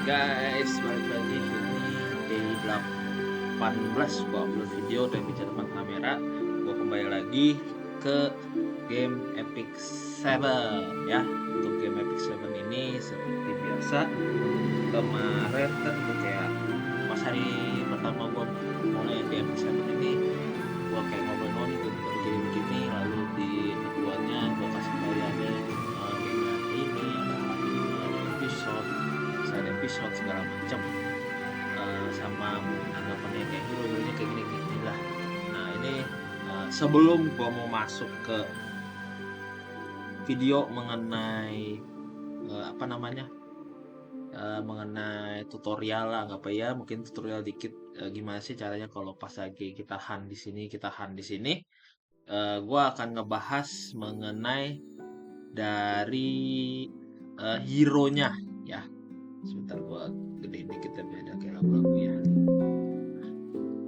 Guys, balik lagi ini day 18 gua upload video dan bicara tentang kamera. Gua kembali lagi ke game Epic 7 ya. Untuk game Epic 7 ini seperti biasa kemarin kan gua kayak pas hari pertama gua mulai di Epic 7 ini gua kayak ngobrol nih game begini lalu di keduanya gua kasih tahu ya ada game ini ada episode side episode segala macam sama anggapannya kayak hero-heronya kayak gini lah. Nah ini sebelum gua mau masuk ke video mengenai apa namanya mengenai tutorial lah nggak apa ya mungkin tutorial dikit gimana sih caranya kalau pas lagi kita hunt di sini gua akan ngebahas mengenai dari hero-nya ya. Sebentar gua gedein dikit tapi ada kayak lagu-lagu ya.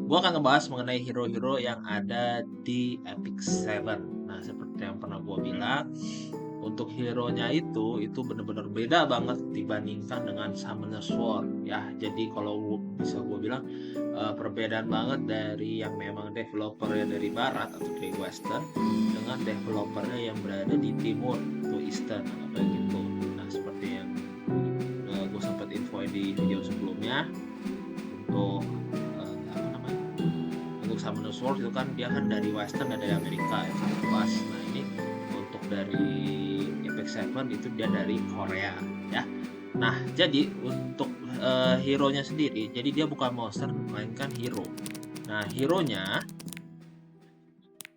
Gua akan ngebahas mengenai hero-hero yang ada di Epic 7. Nah, seperti yang pernah gua bilang, untuk hero-nya itu benar-benar beda banget dibandingkan dengan Summoner Sword ya. Jadi kalau bisa gua bilang perbedaan banget dari yang memang developernya dari barat atau dari western dengan developernya yang berada di timur atau eastern apa gitu. Nah, seperti yang gue sempat info di video sebelumnya untuk apa namanya untuk Summoner Sword itu kan dia kan dari Western dan dari Amerika ya sangat luas. Nah ini untuk dari Epic Seven itu dia dari Korea ya. Nah jadi untuk hero-nya sendiri jadi dia bukan monster melainkan hero. Nah hero-nya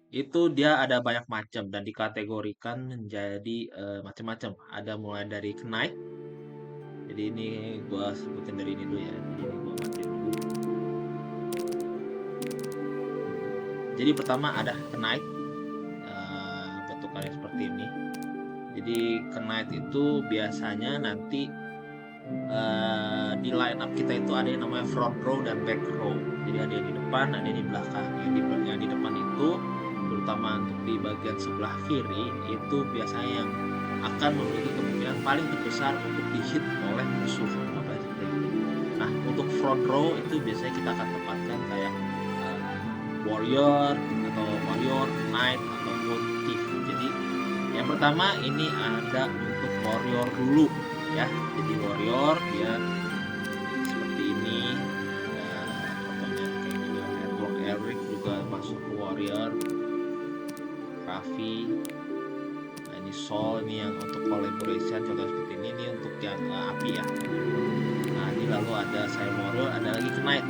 itu dia ada banyak macam dan dikategorikan menjadi macam-macam. Ada mulai dari Knight. Jadi ini gua sebutin dari ini dulu ya. Jadi ini gua matiin dulu. Jadi pertama ada Knight, bentukannya seperti ini. Jadi Knight itu biasanya nanti di line up kita itu ada yang namanya front row dan back row. Jadi ada yang di depan, ada yang di belakang. Yang di depan itu terutama untuk di bagian sebelah kiri itu biasanya yang akan memiliki kemungkinan paling terbesar untuk dihit oleh musuh apa seperti itu. Nah untuk front row itu biasanya kita akan tempatkan kayak warrior atau knight ataupun thief. Jadi yang pertama ini ada untuk warrior dulu ya. Jadi warrior dia seperti ini. Contohnya kayak gini Edward Eric juga masuk ke warrior. Raffi. Nah ini Sol ini yang untuk collaboration contoh seperti ini untuk yang api ya. Nah ini lalu ada saya warrior ada lagi knight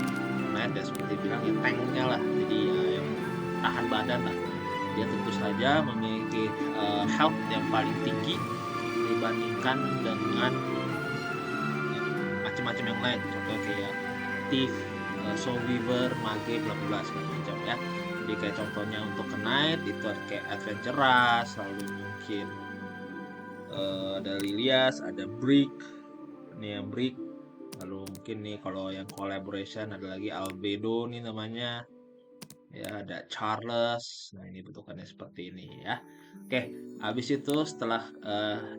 ya seperti bilang ya tanknya lah jadi yang tahan badan lah dia tentu saja memiliki health yang paling tinggi dibandingkan dengan macam-macam yang lain contoh kayak thief, soul weaver, mage bla bla segala macam ya. Jadi kayak contohnya untuk knight itu kayak adventurous lalu mungkin ada Lilias ada Brick ini yang Brick lalu mungkin nih kalau yang collaboration ada lagi Albedo nih namanya ya ada Charles. Nah ini bentukannya seperti ini ya. Oke habis itu setelah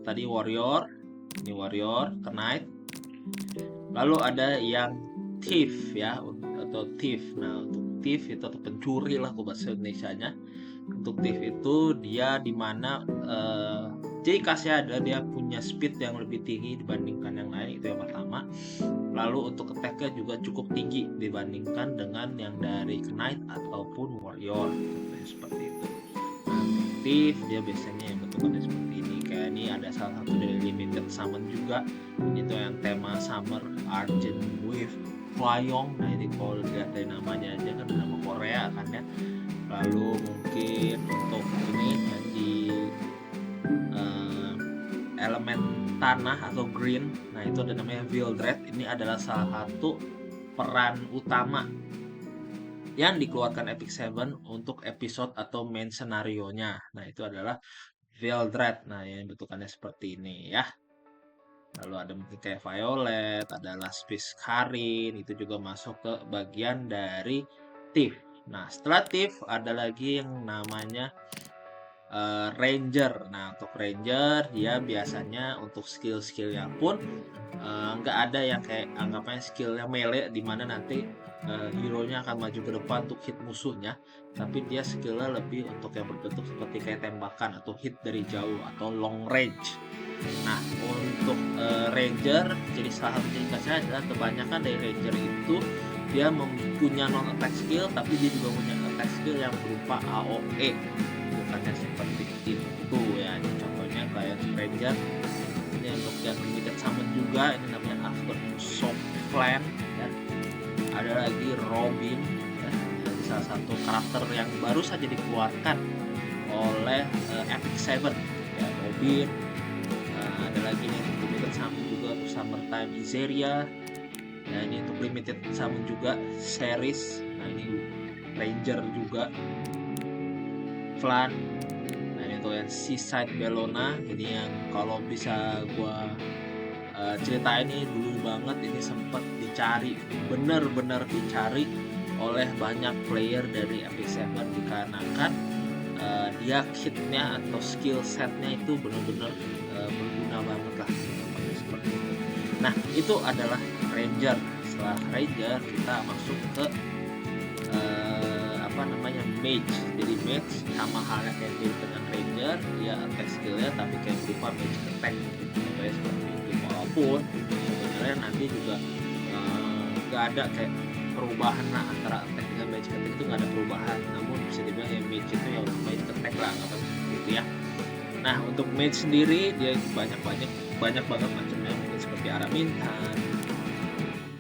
tadi warrior ini warrior knight lalu ada yang thief ya atau thief. Nah untuk thief itu atau pencuri lah bahasa Indonesia nya. Untuk thief itu dia dimana ciri khasnya adalah dia punya speed yang lebih tinggi dibandingkan yang lain itu yang pertama. Lalu untuk attack-nya juga cukup tinggi dibandingkan dengan yang dari knight ataupun warrior seperti itu. Nah, thief dia biasanya yang bentukannya seperti ini. Kayak ini ada salah satu dari limited summon juga. Ini tuh yang tema summer Argent Wave Flyong. Nah ini kalau lihat dari namanya aja kan nama Korea kan ya. Lalu mungkin untuk ini yang di elemen tanah atau green. Nah itu ada namanya Vildred. Ini adalah salah satu peran utama yang dikeluarkan Epic Seven untuk episode atau main senario nya. Nah itu adalah Vildred. Nah yang bentukannya seperti ini ya. Lalu ada mungkin kayak Violet, ada Laspis Karin, itu juga masuk ke bagian dari Thief. Nah setelah Thief ada lagi yang namanya Ranger. Nah, untuk Ranger dia biasanya untuk skill-skillnya pun nggak ada yang kayak anggapannya skillnya melee di mana nanti hero-nya akan maju ke depan untuk hit musuhnya, tapi dia skillnya lebih untuk yang berbentuk seperti kayak tembakan atau hit dari jauh atau long range. Nah, untuk Ranger, jadi salah satu ciri khasnya adalah kebanyakan dari Ranger itu dia mempunyai non attack skill, tapi dia juga punya attack skill yang berupa AOE, bukannya seperti itu ya. Ini contohnya kayak Ranger, ini untuk yang limited summon juga, ini namanya After Shock Flame ya. Ada lagi Robin ya, jadi salah satu karakter yang baru saja dikeluarkan oleh Epic Seven ya, Robin. Ada lagi nih untuk limited summon juga untuk Summertime Izeria. Nah, ini untuk limited summon juga series. Nah, ini Ranger juga Flan. Nah, ini untuk yang Seaside Bellona. Ini yang kalau bisa gua ceritain ini dulu banget, ini sempat dicari, bener-bener dicari oleh banyak player dari Epic Seven dikarenakan dia kitnya atau skill setnya itu benar-benar berguna banget lah seperti itu. Nah, itu adalah Ranger. Setelah Ranger kita masuk ke Mage. Jadi Mage sama halnya kayak dengan Ranger, dia attack skillnya tapi kayak berupa Mage attack gitu, kayak seperti itu. Walaupun sebenarnya nanti juga nggak ada kayak perubahan lah antara attack dengan Mage attack, itu nggak ada perubahan. Namun bisa dibilang ya Mage itu ya Mage attack lah, nggak seperti itu ya. Nah, untuk Mage sendiri dia banyak banget macamnya, mungkin seperti Aramintan,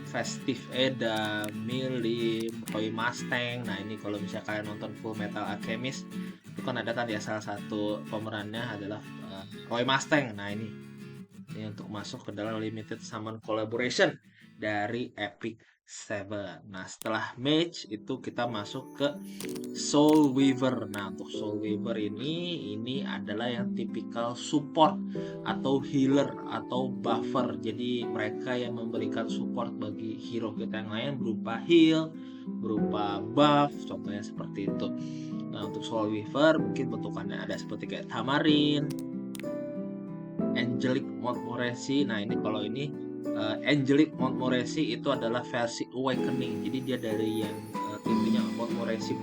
Festive Eda, Milim, Koi Mustang. Nah, ini kalau misalnya kalian nonton Full Metal Alchemist itu kan ada kan ya, salah satu pemerannya adalah Koi Mustang. Nah, ini untuk masuk ke dalam limited summon collaboration dari Epic Seven. Nah, setelah Mage itu kita masuk ke Soul Weaver. Nah, untuk Soul Weaver ini adalah yang tipikal support atau healer atau buffer. Jadi mereka yang memberikan support bagi hero kita yang lain berupa heal, berupa buff, contohnya seperti itu. Nah, untuk Soul Weaver mungkin bentukannya ada seperti kayak Tamarin, Angelic Montmorency. Nah, ini kalau ini Angelic Montmorency itu adalah versi Awakening. Jadi dia dari yang intinya Montmorency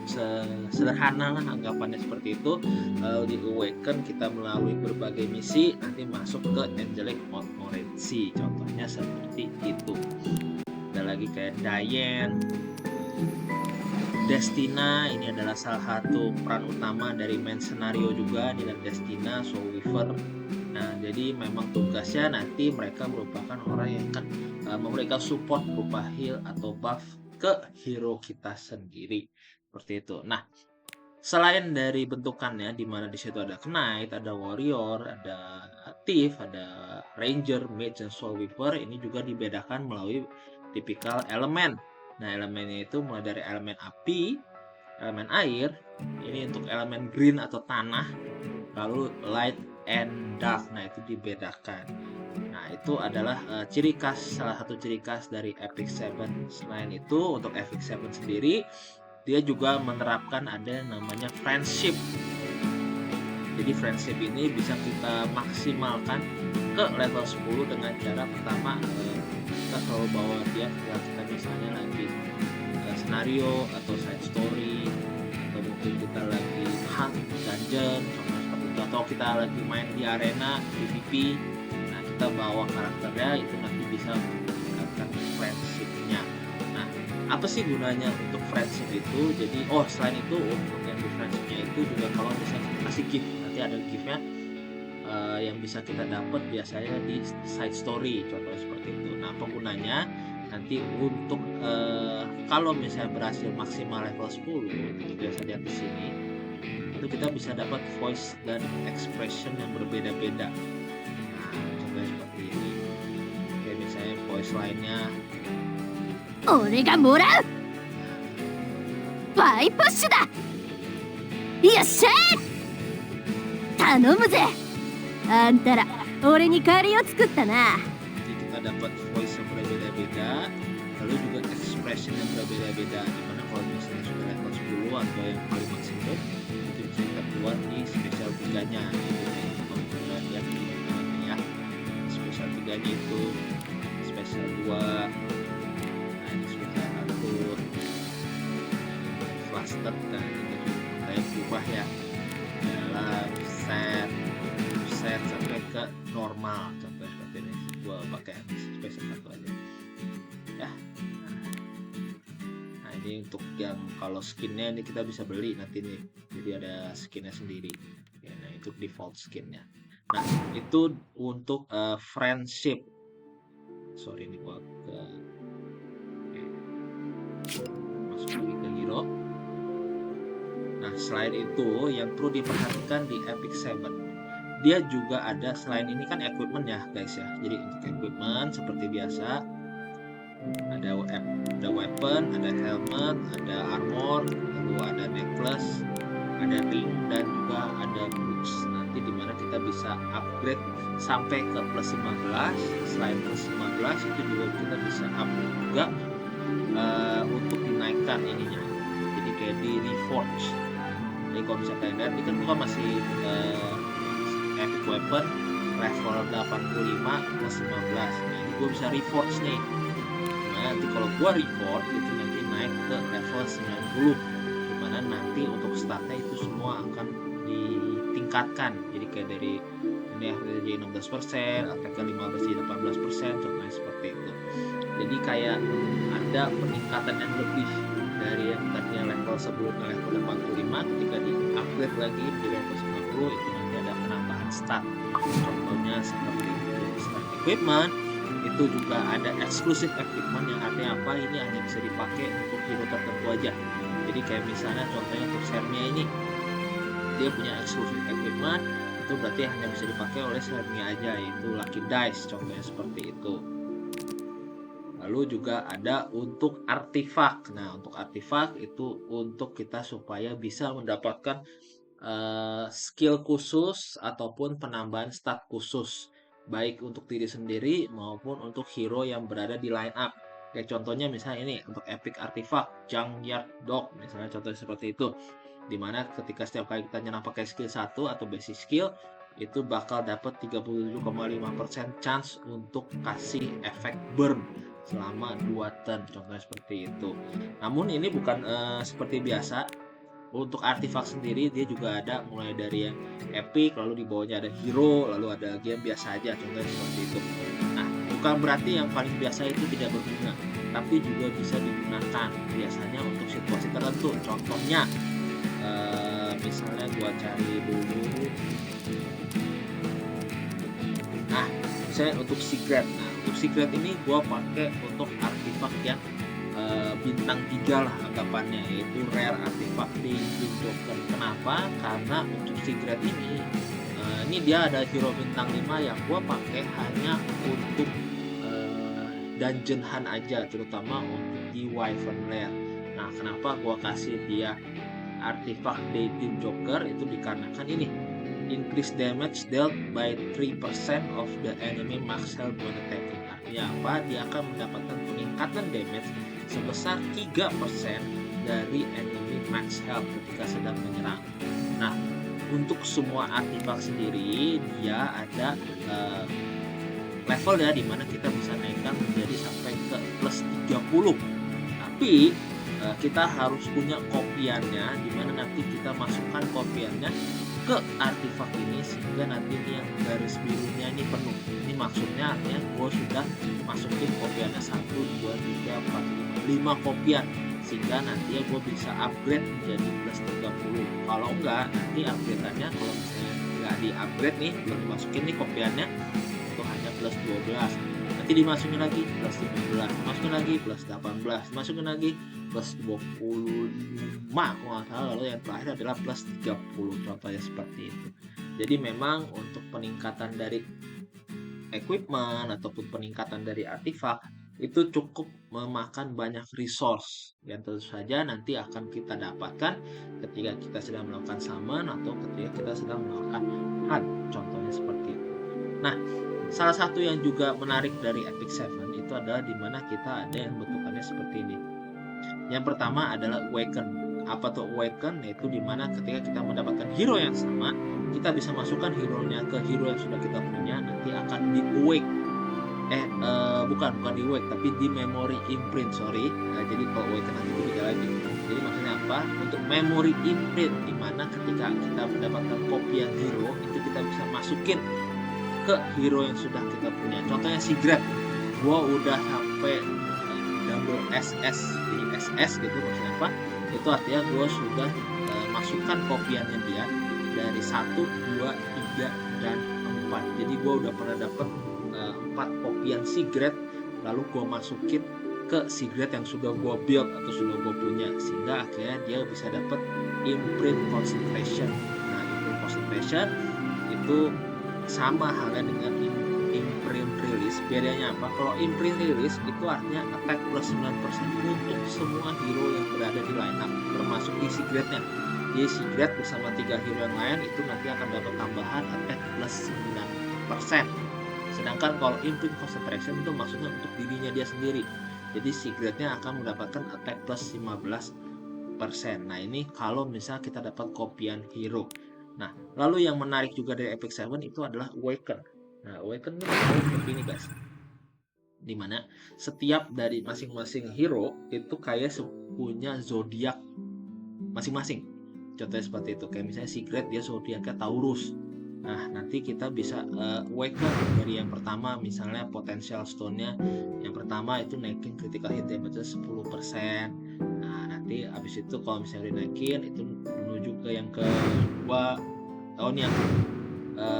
sederhana lah anggapannya seperti itu. Di Awaken kita melalui berbagai misi nanti masuk ke Angelic Montmorency. Contohnya seperti itu. Ada lagi kayak Diane, Destina. Ini adalah salah satu peran utama dari main scenario juga. Ini dan Destina, Soul Weaver. Nah, jadi memang tugasnya nanti mereka merupakan orang yang akan memberikan support berupa heal atau buff ke hero kita sendiri. Seperti itu. Nah, selain dari bentukannya di mana di situ ada Knight, ada Warrior, ada Thief, ada Ranger, Mage, dan Soul Weaver, ini juga dibedakan melalui tipikal elemen. Nah, elemennya itu mulai dari elemen api, elemen air, ini untuk elemen green atau tanah, lalu light and dark. Nah, itu dibedakan. Nah, itu adalah ciri khas, salah satu ciri khas dari Epic Seven. Selain itu, untuk Epic Seven sendiri dia juga menerapkan ada namanya friendship. Jadi friendship ini bisa kita maksimalkan ke level 10 dengan cara pertama kita selalu bawa dia ketika kita misalnya lagi scenario atau side story, atau mungkin kita lagi hunt dungeon, atau kita lagi main di arena PvP. Nah, kita bawa karakternya itu nanti bisa meningkatkan friendship-nya. Nah, apa sih gunanya untuk friendship itu? Jadi selain itu untuk yang di friendship-nya itu juga kalau misalnya kita kasih gift, nanti ada gift-nya yang bisa kita dapat biasanya di side story, contohnya seperti itu. Nah, penggunanya nanti untuk kalau misalnya berhasil maksimal level 10 itu biasa lihat di sini, itu kita bisa dapat voice dan expression yang berbeda-beda. Nah, contohnya seperti ini. Kayak misalnya voice lainnya, Orega morau! Bai push da! Yoshai! Tanomu ze! Antara, ore ni kari o tsukutta na. Jadi kita dapat voice yang berbeda-beda, lalu juga expression yang berbeda-beda. Dimana level misalnya sudah level 10 atau yang paling maksimum itu bisa kita buat di spesial 3-nya gitu. Kalau kita lihat di ini ya, spesial 3-nya itu spesial 2, nah ini spesial 1 cluster, dan itu juga kita berubah ya dalam set sampai ke normal, contohnya seperti ini. Gua pakai spesial 1 aja ya. Nah ini untuk yang kalau skinnya ini kita bisa beli nanti nih, jadi ada skinnya sendiri ya. Nah itu default skinnya. Nah itu untuk friendship. Sorry ini gua masuk lagi ke hero. Nah selain itu yang perlu diperhatikan di Epic 7, dia juga ada, selain ini kan equipment ya guys ya. Jadi untuk equipment seperti biasa ada weapon, ada helmet, ada armor, lalu ada necklace, ada ring, dan juga ada boots. Nanti dimana kita bisa upgrade sampai ke plus 15. Selain plus 15 itu juga kita bisa upgrade juga untuk dinaikkan ininya. Jadi kayak di reforge. Jadi kalau bisa kalian lihat, ini kan bukan masih epic weapon level 85 plus 15. Nah ini gue bisa reforge nih. Nah nanti kalau gue reforge itu nanti naik ke level 90, dimana nanti untuk statnya itu semua akan ditingkatkan. Jadi kayak dari ini jadi 16%, attack 15 jadi 18%, contohnya seperti itu. Jadi kayak ada peningkatan yang lebih dari yang tadinya level sebelumnya level 85, ketika di upgrade lagi di level 90 itu nanti ada penambahan stat. Contohnya seperti itu. Selain equipment itu juga ada eksklusif equipment, yang artinya apa, ini hanya bisa dipakai untuk hero tertentu aja. Jadi kayak misalnya contohnya untuk Sermia ini, dia punya eksklusif equipment, itu berarti hanya bisa dipakai oleh Sermia aja, yaitu Lucky Dice, contohnya seperti itu. Lalu juga ada untuk artefak. Nah untuk artefak itu untuk kita supaya bisa mendapatkan skill khusus ataupun penambahan stat khusus, baik untuk diri sendiri maupun untuk hero yang berada di line up. Kayak contohnya misalnya ini untuk epic artifact Junkyard Dog, misalnya contohnya seperti itu, dimana ketika setiap kali kita nyerang pakai skill 1 atau basic skill itu bakal dapat 37,5% chance untuk kasih efek burn selama 2 turn, contohnya seperti itu. Namun ini bukan seperti biasa. Untuk artefak sendiri dia juga ada mulai dari yang epic, lalu di bawahnya ada hero, lalu ada game biasa aja, contohnya seperti itu. Nah bukan berarti yang paling biasa itu tidak berguna, tapi juga bisa digunakan biasanya untuk situasi tertentu. Contohnya misalnya gua cari dulu, nah misalnya untuk secret. Nah untuk secret ini gua pakai untuk artefak yang bintang 3 lah anggapannya, yaitu rare artifact di Joker. Kenapa? Karena untuk secret ini dia ada hero bintang 5 yang gua pakai hanya untuk dungeon hunt aja, terutama untuk di Wyvern Lair. Nah kenapa gua kasih dia artifact Dating Joker, itu dikarenakan ini increase damage dealt by 3% of the enemy max health when attacking. Artinya apa? Dia akan mendapatkan peningkatan damage sebesar 3% dari enemy max health ketika sedang menyerang. Nah untuk semua artefak sendiri dia ada level ya, dimana kita bisa naikkan menjadi sampai ke plus 30. Tapi kita harus punya kopiannya, dimana nanti kita masukkan kopiannya ke artefak ini sehingga nanti ini yang garis birunya ini penuh. Ini maksudnya artinya gue sudah masukin kopiannya 1, 2, 3, 4, 5 kopian, sehingga nanti gue bisa upgrade menjadi plus 30. Kalau enggak, nanti upgrade-nya kalau misalnya enggak di upgrade nih, belum dimasukin nih kopiannya, itu hanya plus 12. Nanti dimasukin lagi plus 15, masukin lagi plus 18, masukin lagi plus 25 kalau nggak salah, lalu yang terakhir adalah plus 30, contohnya seperti itu. Jadi memang untuk peningkatan dari equipment ataupun peningkatan dari artefak itu cukup memakan banyak resource, yang tentu saja nanti akan kita dapatkan ketika kita sedang melakukan summon atau ketika kita sedang melakukan hunt, contohnya seperti itu. Nah salah satu yang juga menarik dari Epic 7 itu adalah dimana kita ada yang bentukannya seperti ini. Yang pertama adalah awaken. Apa tuh awaken? Yaitu dimana ketika kita mendapatkan hero yang sama, kita bisa masukkan hero-nya ke hero yang sudah kita punya, nanti akan di awake. Bukan di wake, tapi di memory imprint, sorry. Jadi kalau awaken nanti itu beda lagi. Jadi maksudnya apa? Untuk memory imprint, dimana ketika kita mendapatkan kopian hero, itu kita bisa masukin ke hero yang sudah kita punya. Contohnya Sigret, gua udah sampai double SS di SS gitu, maksudnya apa? Itu artinya gua sudah masukkan kopiannya dia dari 1, 2, 3, dan 4. Jadi gua udah pernah dapet 4 kopian Sigret, lalu gue masukin ke Sigret yang sudah gue build atau sudah gue punya, sehingga akhirnya dia bisa dapat imprint concentration. Nah, imprint concentration itu sama halnya dengan imprint release. Bedanya apa? Kalau imprint release itu artinya attack plus 9% untuk semua hero yang berada di lineup, termasuk di Sigretnya. Jadi Sigret bersama 3 hero yang lain itu nanti akan dapat tambahan attack plus 9%. Sedangkan kalau imprint concentration itu maksudnya untuk dirinya dia sendiri. Jadi Sigretnya akan mendapatkan attack plus 15%. Nah, ini kalau misalnya kita dapat kopian hero. Nah, lalu yang menarik juga dari Epic 7 itu adalah Awaken. Nah, Awaken itu seperti ini, guys. Dimana setiap dari masing-masing hero itu kayak punya zodiak masing-masing. Contohnya seperti itu. Kayak misalnya Sigret dia zodiaknya Taurus. Nah, nanti kita bisa awaken dari yang pertama, misalnya potential stone-nya yang pertama itu naikin critical hit damage 10%. Nah, nanti abis itu kalau misalnya udah naikin itu menuju ke yang kedua. Ini yang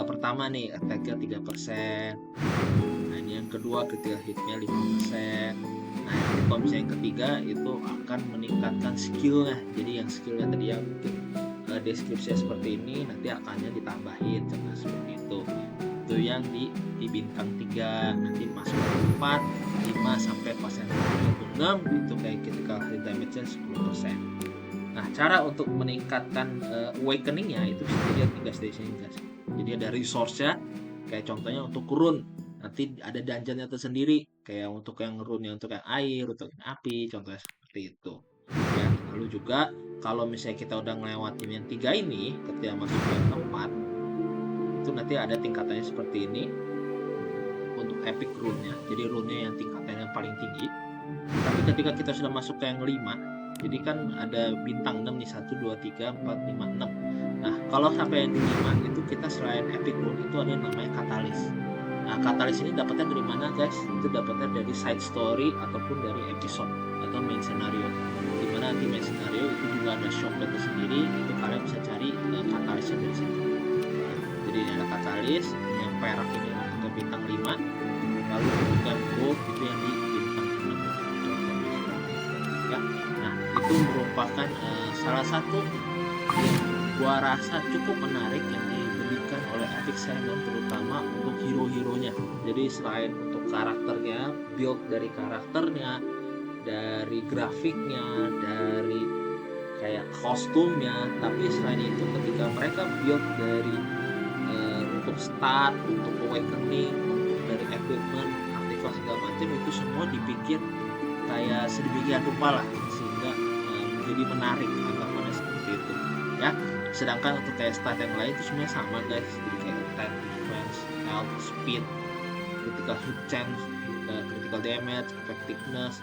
pertama nih attack-nya 3%. Nah, ini yang kedua critical hit-nya 5%. Nah, kalau misalnya yang ketiga itu akan meningkatkan skill-nya. Jadi yang skill-nya tadi yang mungkin deskripsinya seperti ini, nanti akannya ditambahin contoh seperti itu yang di bintang 3, nanti masuk ke 4, 5 sampai pasien 6 itu kayak critical hit damage-nya 10%. Nah, cara untuk meningkatkan awakening-nya itu bisa dilihat di guys di sini, guys. Jadi ada resource-nya, kayak contohnya untuk rune, nanti ada dungeon-nya tersendiri, kayak untuk yang rune-nya untuk yang air, untuk yang api, contohnya seperti itu. Ya, lalu juga kalau misalnya kita udah ngelewatin yang 3 ini, ketika masuk ke 4 itu nanti ada tingkatannya seperti ini untuk epic rune-nya. Jadi rune-nya yang tingkatannya paling tinggi. Tapi ketika kita sudah masuk ke yang 5, jadi kan ada bintang 6 nih, 1, 2, 3, 4, 5, 6. Nah, kalau sampai yang di 5 itu kita selain epic rune itu ada yang namanya katalis. Nah, katalis ini dapatnya dari mana, guys? Itu dapatnya dari side story ataupun dari episode atau main scenario. Dimana di main scenario itu juga ada shopnya tersendiri, itu kalian bisa cari katalisnya dari situ. Nah, jadi ini ada katalis yang perak ini untuk ke bintang 5, lalu bukan gold itu yang di bintang 6. Ya. Nah, itu merupakan salah satu yang gua rasa cukup menarik yang diberikan oleh Epic 7, terutama untuk hero-heronya. Jadi selain untuk karakternya, build dari karakternya, dari grafiknya, dari kayak kostumnya, tapi selain itu ketika mereka build dari untuk stat, untuk awakening, untuk dari equipment, aktivasi segala macam, itu semua dipikir kayak sedemikian rupa lah, sehingga menjadi menarik anggapannya seperti itu ya. Sedangkan untuk kayak stat yang lain itu sebenarnya sama, guys. Jadi kayak attack, defense, health, speed, critical hit chance, critical damage, effectiveness,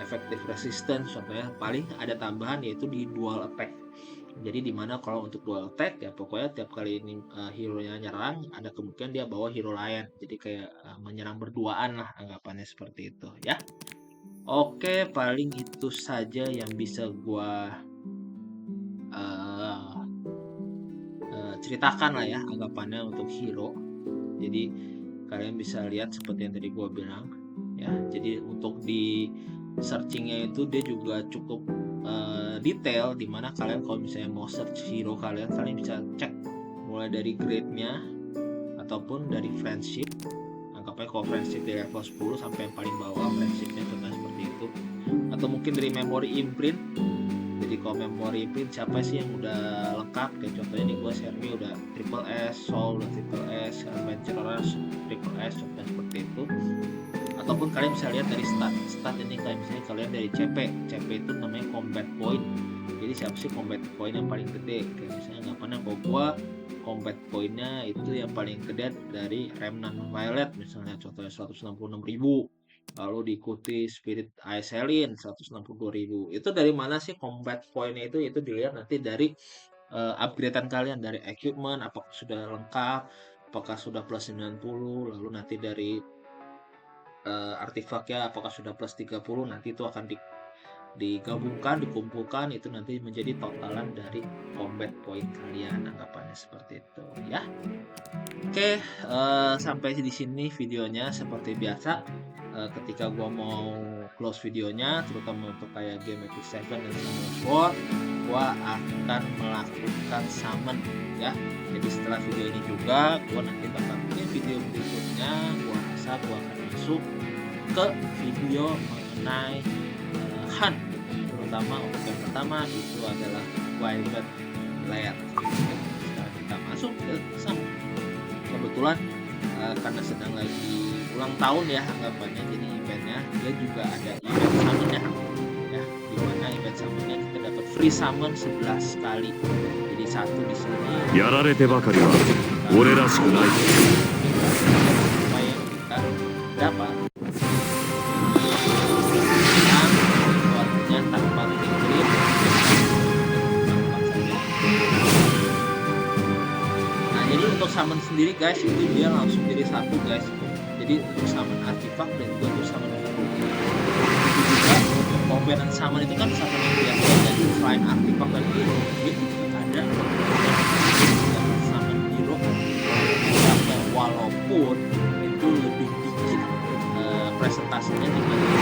effective resistance. Contohnya paling ada tambahan yaitu di dual attack. Jadi dimana kalau untuk dual attack ya pokoknya tiap kali ini hero-nya nyerang, ada kemungkinan dia bawa hero lain. Jadi kayak menyerang berduaan lah anggapannya seperti itu ya. Oke, paling itu saja yang bisa gua ceritakan lah ya anggapannya untuk hero. Jadi kalian bisa lihat seperti yang tadi gua bilang ya. Jadi untuk di searchingnya itu dia juga cukup detail, dimana kalian kalau misalnya mau search hero kalian bisa cek mulai dari grade-nya ataupun dari friendship. Anggapnya kalau friendship di level 10 sampai yang paling bawah friendshipnya contohnya seperti itu, atau mungkin dari memory imprint. Jadi kalau memory imprint siapa sih yang udah lengkap, kayak contohnya nih gue Sermi udah triple S, Soul udah triple S, Adventurers triple S, contohnya seperti itu. ataupun kalian bisa lihat dari stat ini, kayak misalnya kalian dari CP itu namanya combat point. Jadi siapa sih combat point yang paling gede, kayak misalnya nggak pernah gua combat pointnya itu yang paling gede dari Remnant Violet misalnya, contohnya 166.000, lalu diikuti Spirit Aeselin 162.000. Itu dari mana sih combat pointnya itu dilihat nanti dari upgradean kalian, dari equipment apakah sudah lengkap, apakah sudah plus 90, lalu nanti dari artefaknya apakah sudah plus 30, nanti itu akan digabungkan, dikumpulkan, itu nanti menjadi totalan dari combat point kalian, anggapannya seperti itu ya. Oke, sampai di sini videonya. Seperti biasa, ketika gua mau close videonya, terutama untuk kayak game Epic 7 dan Summon Sword, gua akan melakukan summon ya. Jadi setelah video ini juga gua nanti bakal punya video berikutnya, gua rasa gua akan masuk ke video mengenai hunt, terutama untuk yang pertama itu adalah Wyvern Lair. Sekarang kita masuk ke summon. Kebetulan karena sedang lagi ulang tahun ya anggapannya, jadi eventnya dia juga ada event summonnya ya, dimana event summonnya kita dapat free summon 11 kali. Jadi satu di sini やられてばかりは俺らしくない。 apa yang kita dapat yang tanpa dikirim saja. Nah, jadi untuk summon sendiri guys, itu dia langsung jadi satu guys. Jadi untuk summon artifak dan juga untuk summon hero. Itu juga untuk combination summon itu kan summon yang biasa, jadi selain artifak dan hero itu juga ada summon hero yang walaupun itu lebih dikit presentasinya dibanding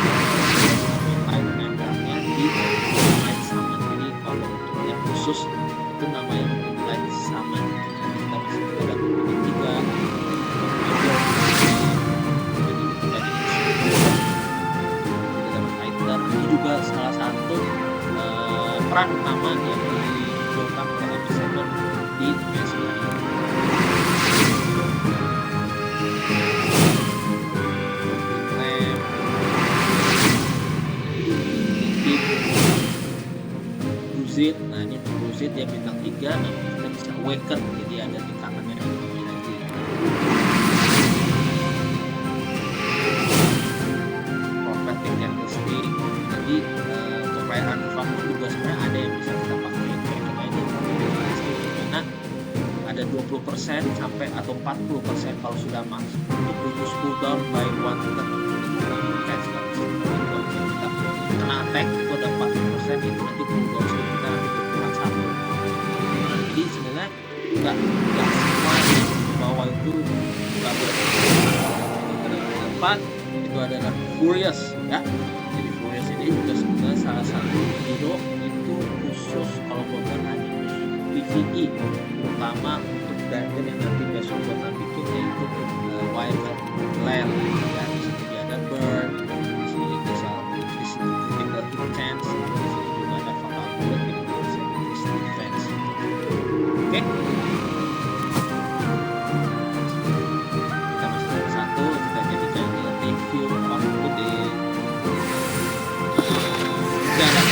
di light summon. Jadi kalau untuk yang khusus itu namanya light summon. Kita masih ada tiga, jadi ini juga salah satu peran utama yang dilakukan oleh Epic 7 di match ini. Bruzit, nah ini Bruzit dia bintang 3, nah kita bisa awaken, jadi ada tingkatannya lagi. Prophetic Candlestick, jadi untuk perayaan Artifact juga sebenarnya ada yang bisa kita pakai, kayak contohnya karena ada 20% sampai atau 40% kalau sudah masuk untuk reduce cooldown by 1/3. Kayak sekarang kita kena attack itu ada 40%, itu nanti cooldown kita nanti berkurang 1. Jadi sebenarnya nggak semua yang di bawah itu nggak boleh. Depan itu adalah Furious ya. Jadi Furious ini juga sebenarnya salah satu hero itu khusus kalau bukan hanya PvE, terutama untuk dungeon yang nanti besok buat bikin, yaitu Wyvern Lair ya. Di sini dia ada Bird, di sini bisa critical hit chance, di sini juga ada Fatal yang bisa increase defense. Oke, kita masuk ke satu, kita jadikan review output di jalan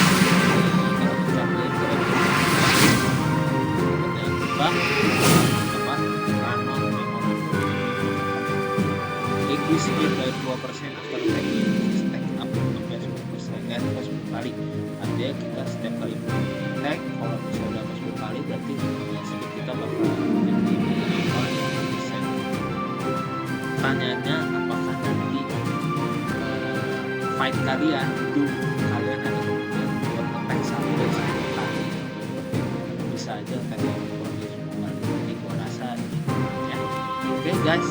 speed by 2% after attacking, stack up sampai 10%, 10 kali. Artinya kita setiap kali attack, kalau misalnya udah 10 kali berarti speed kita bakal jadi 50%. Pertanyaannya, apakah nanti fight kalian itu kalian ada kemudian buat attack satu dan satu kali, bisa aja attack yang kurang dari 10 kali. Jadi gua rasa ini ya. Oke guys,